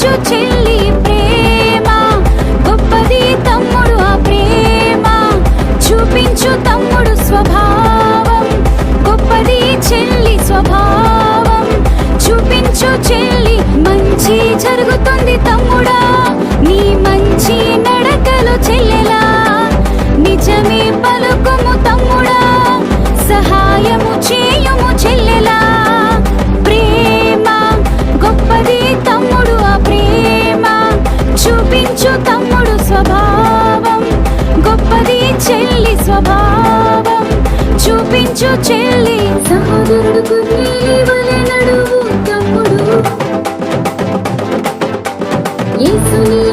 చూపించు చెల్లి ప్రేమ గొప్పది తమ్ముడు ఆ ప్రేమ చూపించు తమ్ముడు స్వభావం గొప్పది చెల్లి స్వభావం చూపించు చెల్లి మంచి జరుగుతుంది తమ్ముడా నీ మంచి నడకలు చెల్లెలా నిజమే పలుకుము తమ్ముడా సహాయము చేయుము చెల్లెలా ప్రేమ గొప్పది తమ్ముడు ఆ ప్రేమ చూపించు తమ్ముడు స్వభావం గొప్పది చెల్లి స్వభావం చూపించు చెల్లి సహోదరుడు కుర్నేలి వలె నడువు తమ్ముడు యేసుని